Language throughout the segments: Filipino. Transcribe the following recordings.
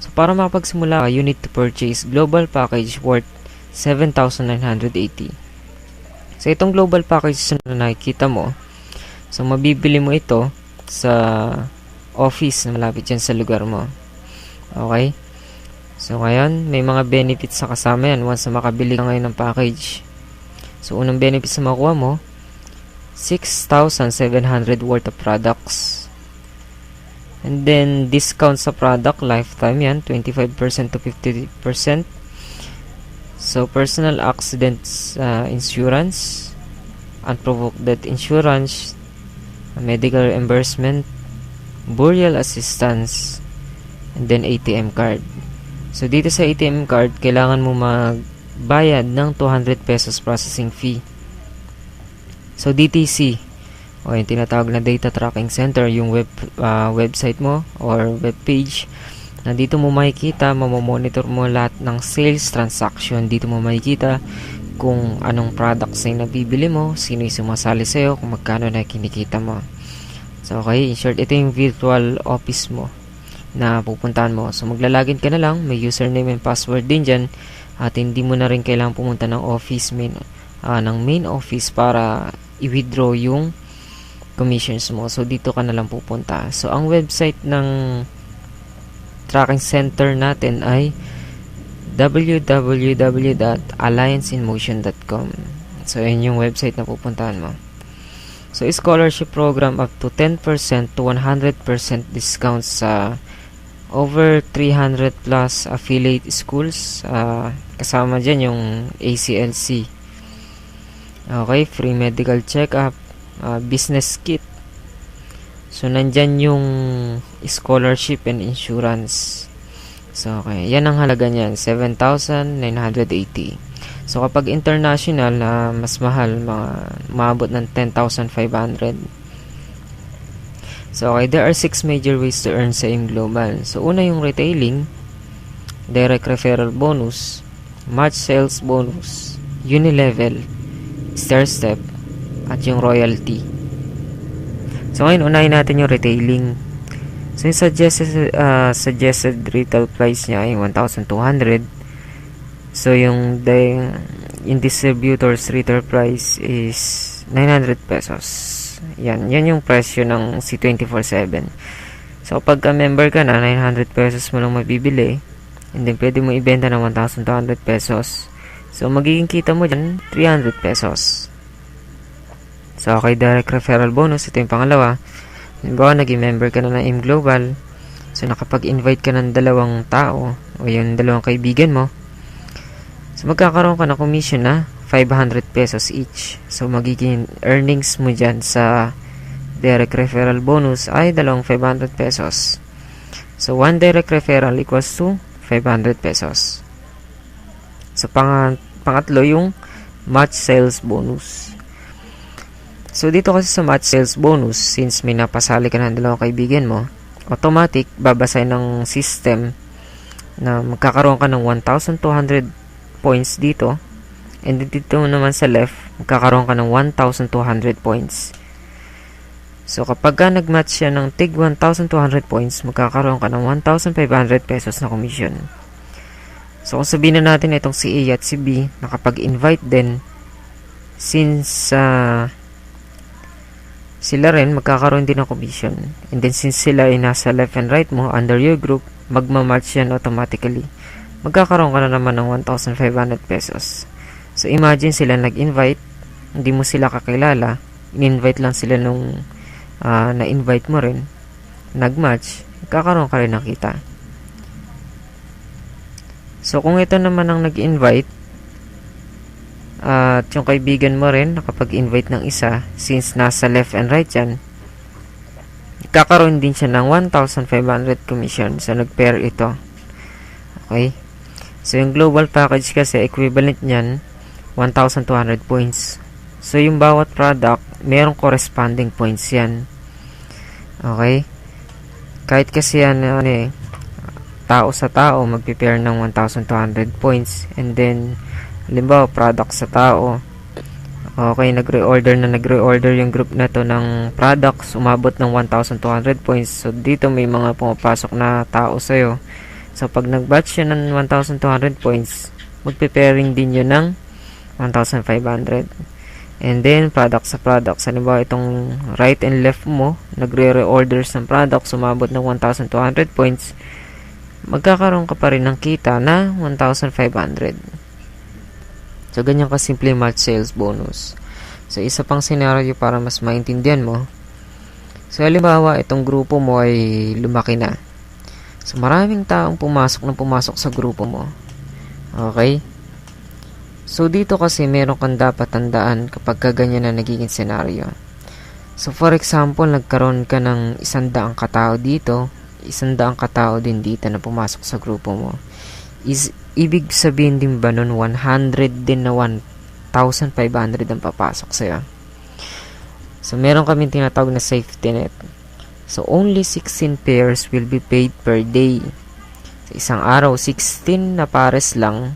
So, para makapagsimula ka, you need to purchase global package worth 7,980. So, itong global package na nakikita mo, so, mabibili mo ito sa office na malapit yan sa lugar mo. Okay? So, ngayon, may mga benefits sa kasama yan once na makabili ka ngayon ng package. So, unang benefits na makuha mo, 6,700 worth of products. And then, discount sa product, lifetime yan, 25% to 50%. So, personal accidents insurance, unprovoked death insurance, medical reimbursement, burial assistance, and then ATM card. So, dito sa ATM card, kailangan mo magbayad ng 200 pesos processing fee. So, DTC, o yung tinatawag na Data Tracking Center, yung website mo or web page, na dito mo makikita, mamomonitor mo lahat ng sales transaction. Dito mo makikita kung anong products na nabibili mo, sino yung sumasali sa'yo, kung magkano na kinikita mo. So, okay, in short, ito yung virtual office mo na pupuntahan mo. So, maglalagin ka na lang, may username and password din dyan, at hindi mo na rin kailangan pumunta ng main office para i-withdraw yung commissions mo. So, dito ka na lang pupunta. So, ang website ng tracking center natin ay www.allianceinmotion.com. So, yun yung website na pupuntahan mo. So, scholarship program up to 10% to 100% discount sa over 300 plus affiliate schools. Kasama dyan yung ACLC. Okay, free medical check-up, business kit. So, nandyan yung scholarship and insurance. So, okay, yan ang halaga niyan, 7,980. So, kapag international, mas mahal, maabot ng 10,500. So, okay, there are 6 major ways to earn sa AIM Global. So, una yung retailing, direct referral bonus, match sales bonus, unilevel, stair step, at yung royalty. So, ngayon, unahin natin yung retailing. So, yung suggested retail price niya ay 1,200. So, yung distributor's retail price is 900 pesos. Yan yung presyo ng C247. So, pagka member ka na, 900 pesos mo lang mabibili. And then, pwede mo ibenta ng 1,200 pesos. So, magiging kita mo dyan, 300 pesos. So, okay, direct referral bonus. Ito yung pangalawa. Halimbawa, naging member ka na ng AIM Global. So, nakapag-invite ka ng 2 tao o yung 2 kaibigan mo. So, magkakaroon ka ng commission na 500 pesos each. So, magiging earnings mo dyan sa direct referral bonus ay 500 pesos. So, 1 direct referral equals to 500 pesos. So, pangatlo yung match sales bonus. So, dito kasi sa match sales bonus, since may napasali ka ng 2 kaibigan mo, automatic, babasay ng system na magkakaroon ka ng 1,200 points dito. And dito naman sa left, magkakaroon ka ng 1,200 points. So, kapag ka nag-match siya ng tig 1,200 points, magkakaroon ka ng 1,500 pesos na commission. So, kung sabihin na natin itong si A at si B, nakapag-invite din, since sila rin, magkakaroon din ng commission. And then, since sila ay nasa left and right mo, under your group, magmamatch yan automatically. Magkakaroon ka na naman ng 1,500 pesos. So, imagine sila nag-invite, hindi mo sila kakilala, in-invite lang sila nung na-invite mo rin, nag-match, kakaroon ka rin ng kita. So, kung ito naman ang nag-invite, at yung kaibigan mo rin, nakapag-invite ng isa, since nasa left and right yan, kakaroon din siya ng 1,500 commission. So, nag-pair ito. Okay? So, yung global package kasi, equivalent niyan, 1,200 points. So, yung bawat product, mayroong corresponding points yan. Okay? Kahit kasi yan, tao sa tao, mag-prepare ng 1,200 points. And then, halimbawa, product sa tao. Okay, nagre-order yung group na to ng products, umabot ng 1,200 points. So, dito may mga pumapasok na tao sa'yo. So, pag nag-batch yun ng 1,200 points, magpe-pairing din yun ng 1,500. And then, product sa product. Halimbawa, itong right and left mo, nagre-reorders ng product, sumabot ng 1,200 points, magkakaroon ka pa rin ng kita na 1,500. So, ganyan kasimple yung March sales bonus. So, isa pang scenario para mas maintindihan mo. So, halimbawa, itong grupo mo ay lumaki na. So, maraming taong pumasok sa grupo mo. Okay? So, dito kasi meron kang dapat tandaan kapag ganyan na nagiging senaryo. So, for example, nagkaroon ka ng 100 katao dito, 100 katao din dito na pumasok sa grupo mo. Ibig sabihin din ba nun 100 din na 1,500 ang papasok sa'yo? So, meron kaming tinatawag na safety net. So, only 16 pairs will be paid per day. Sa isang araw, 16 na pares lang,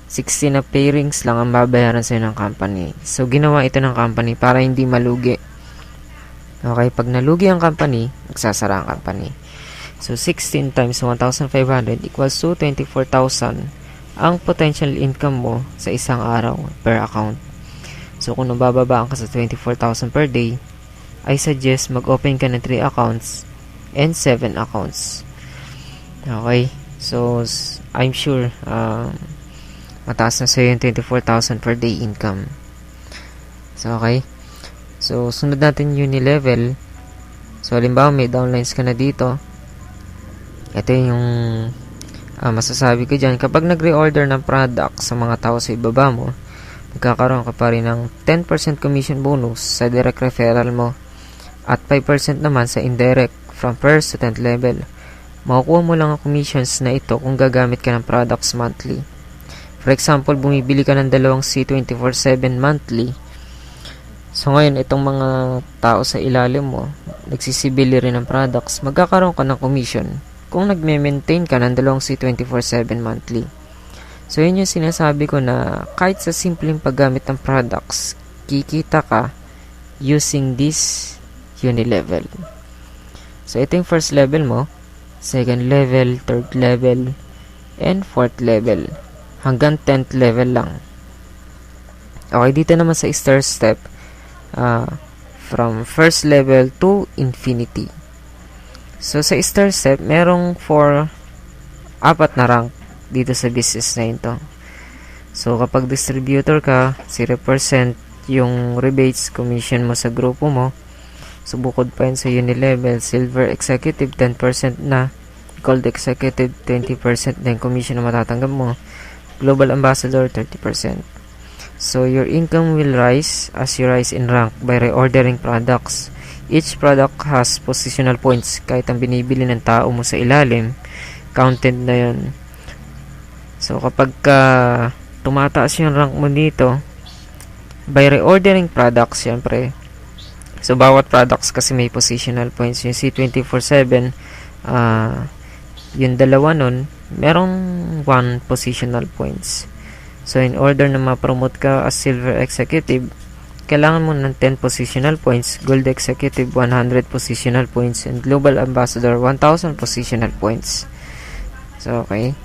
16 na pairings lang ang babayaran sa'yo ng company. So, ginawa ito ng company para hindi malugi. Okay, pag nalugi ang company, magsasara ang company. So, 16 times 1,500 equals to 24,000 ang potential income mo sa isang araw per account. So, kung nabababaan ka sa 24,000 per day, I suggest mag-open ka ng 3 accounts and 7 accounts. Okay? So, I'm sure mataas na sa'yo yung 24,000 per day income. So, okay? So, sunod natin Unilevel. So, halimbawa, may downlines ka na dito. Ito yung masasabi ko dyan. Kapag nag-reorder ng product sa mga tao sa ibaba mo, magkakaroon ka pa rin ng 10% commission bonus sa direct referral mo at 5% naman sa indirect from 1st to 10th level. Makukuha mo lang ang commissions na ito kung gagamit ka ng products monthly. For example, bumibili ka ng 2 C24/7 monthly. So ngayon, itong mga tao sa ilalim mo, nagsisibili rin ng products, magkakaroon ka ng commission kung nagme-maintain ka ng 2 C24/7 monthly. So yun yung sinasabi ko na kahit sa simpleng paggamit ng products, kikita ka using this Unilevel. So ito yung first level mo, second level, third level, and fourth level. Hanggang 10th level lang. Okay, dito naman sa star step, from first level to infinity. So, sa star step, merong 4 na rank dito sa business na ito. So, kapag distributor ka, 0% yung rebates, commission mo sa grupo mo. So, bukod pa yun sa Unilevel, silver executive, 10% na. Gold executive, 20% na yung commission na matatanggap mo. Global ambassador, 30%. So, your income will rise as you rise in rank by reordering products. Each product has positional points. Kahit ang binibili ng tao mo sa ilalim, counted na yun. So, kapag tumataas yung rank mo dito, by reordering products, syempre. So, bawat products kasi may positional points. Yung C24/7, yung dalawa nun, merong 1 positional points. So, in order na ma-promote ka as silver executive, kailangan mo ng 10 positional points, gold executive 100 positional points, and global ambassador 1,000 positional points. So, okay.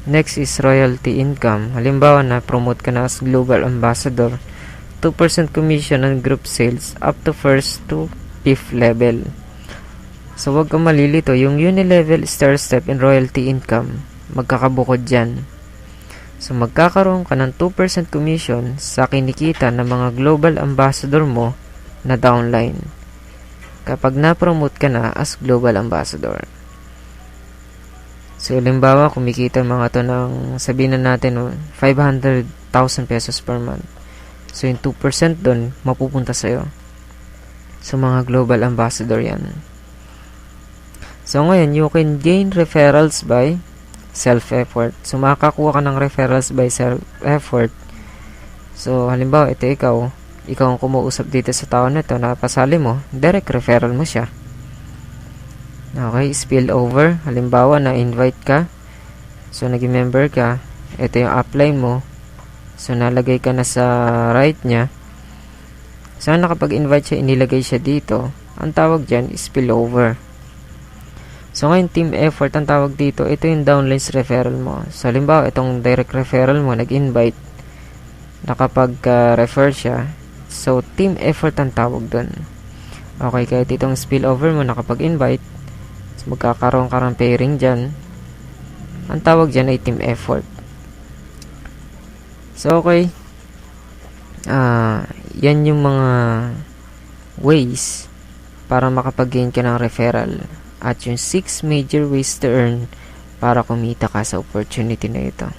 Next is royalty income. Halimbawa na promote ka na as global ambassador, 2% commission on group sales up to 1st to 5th level. So, wag kang malilito. Yung Unilevel, star step, and royalty income, magkakabukod dyan. So, magkakaroon ka ng 2% commission sa kinikita ng mga global ambassador mo na downline kapag na-promote ka na as global ambassador. So, halimbawa, kumikita mga to ng, sabihin na natin, 500,000 pesos per month. So, yung 2% dun, mapupunta sa'yo. So, mga global ambassador yan. So, ngayon, you can gain referrals by self-effort. So, makakakuha ka ng referrals by self-effort. So, halimbawa, ito ikaw ang kumuusap dito sa tao na ito, napasali mo, direct referral mo siya. Okay, spill over. Halimbawa, na-invite ka. So, naging member ka. Ito yung upline mo. So, nalagay ka na sa right niya. Sana kapag invite siya, inilagay siya dito. Ang tawag dyan is spillover. So, ngayon, team effort ang tawag dito. Ito yung downlines referral mo. So, halimbawa, itong direct referral mo, nag-invite, nakapag-refer siya. So, team effort ang tawag dun. Okay, kahit itong spillover mo, nakapag-invite, so, magkakaroon ka ng pairing dyan. Ang tawag dyan ay team effort. So, okay. Yan yung mga ways para makapag-gain ka ng referral. At yung 6 major ways to earn para kumita ka sa opportunity na ito.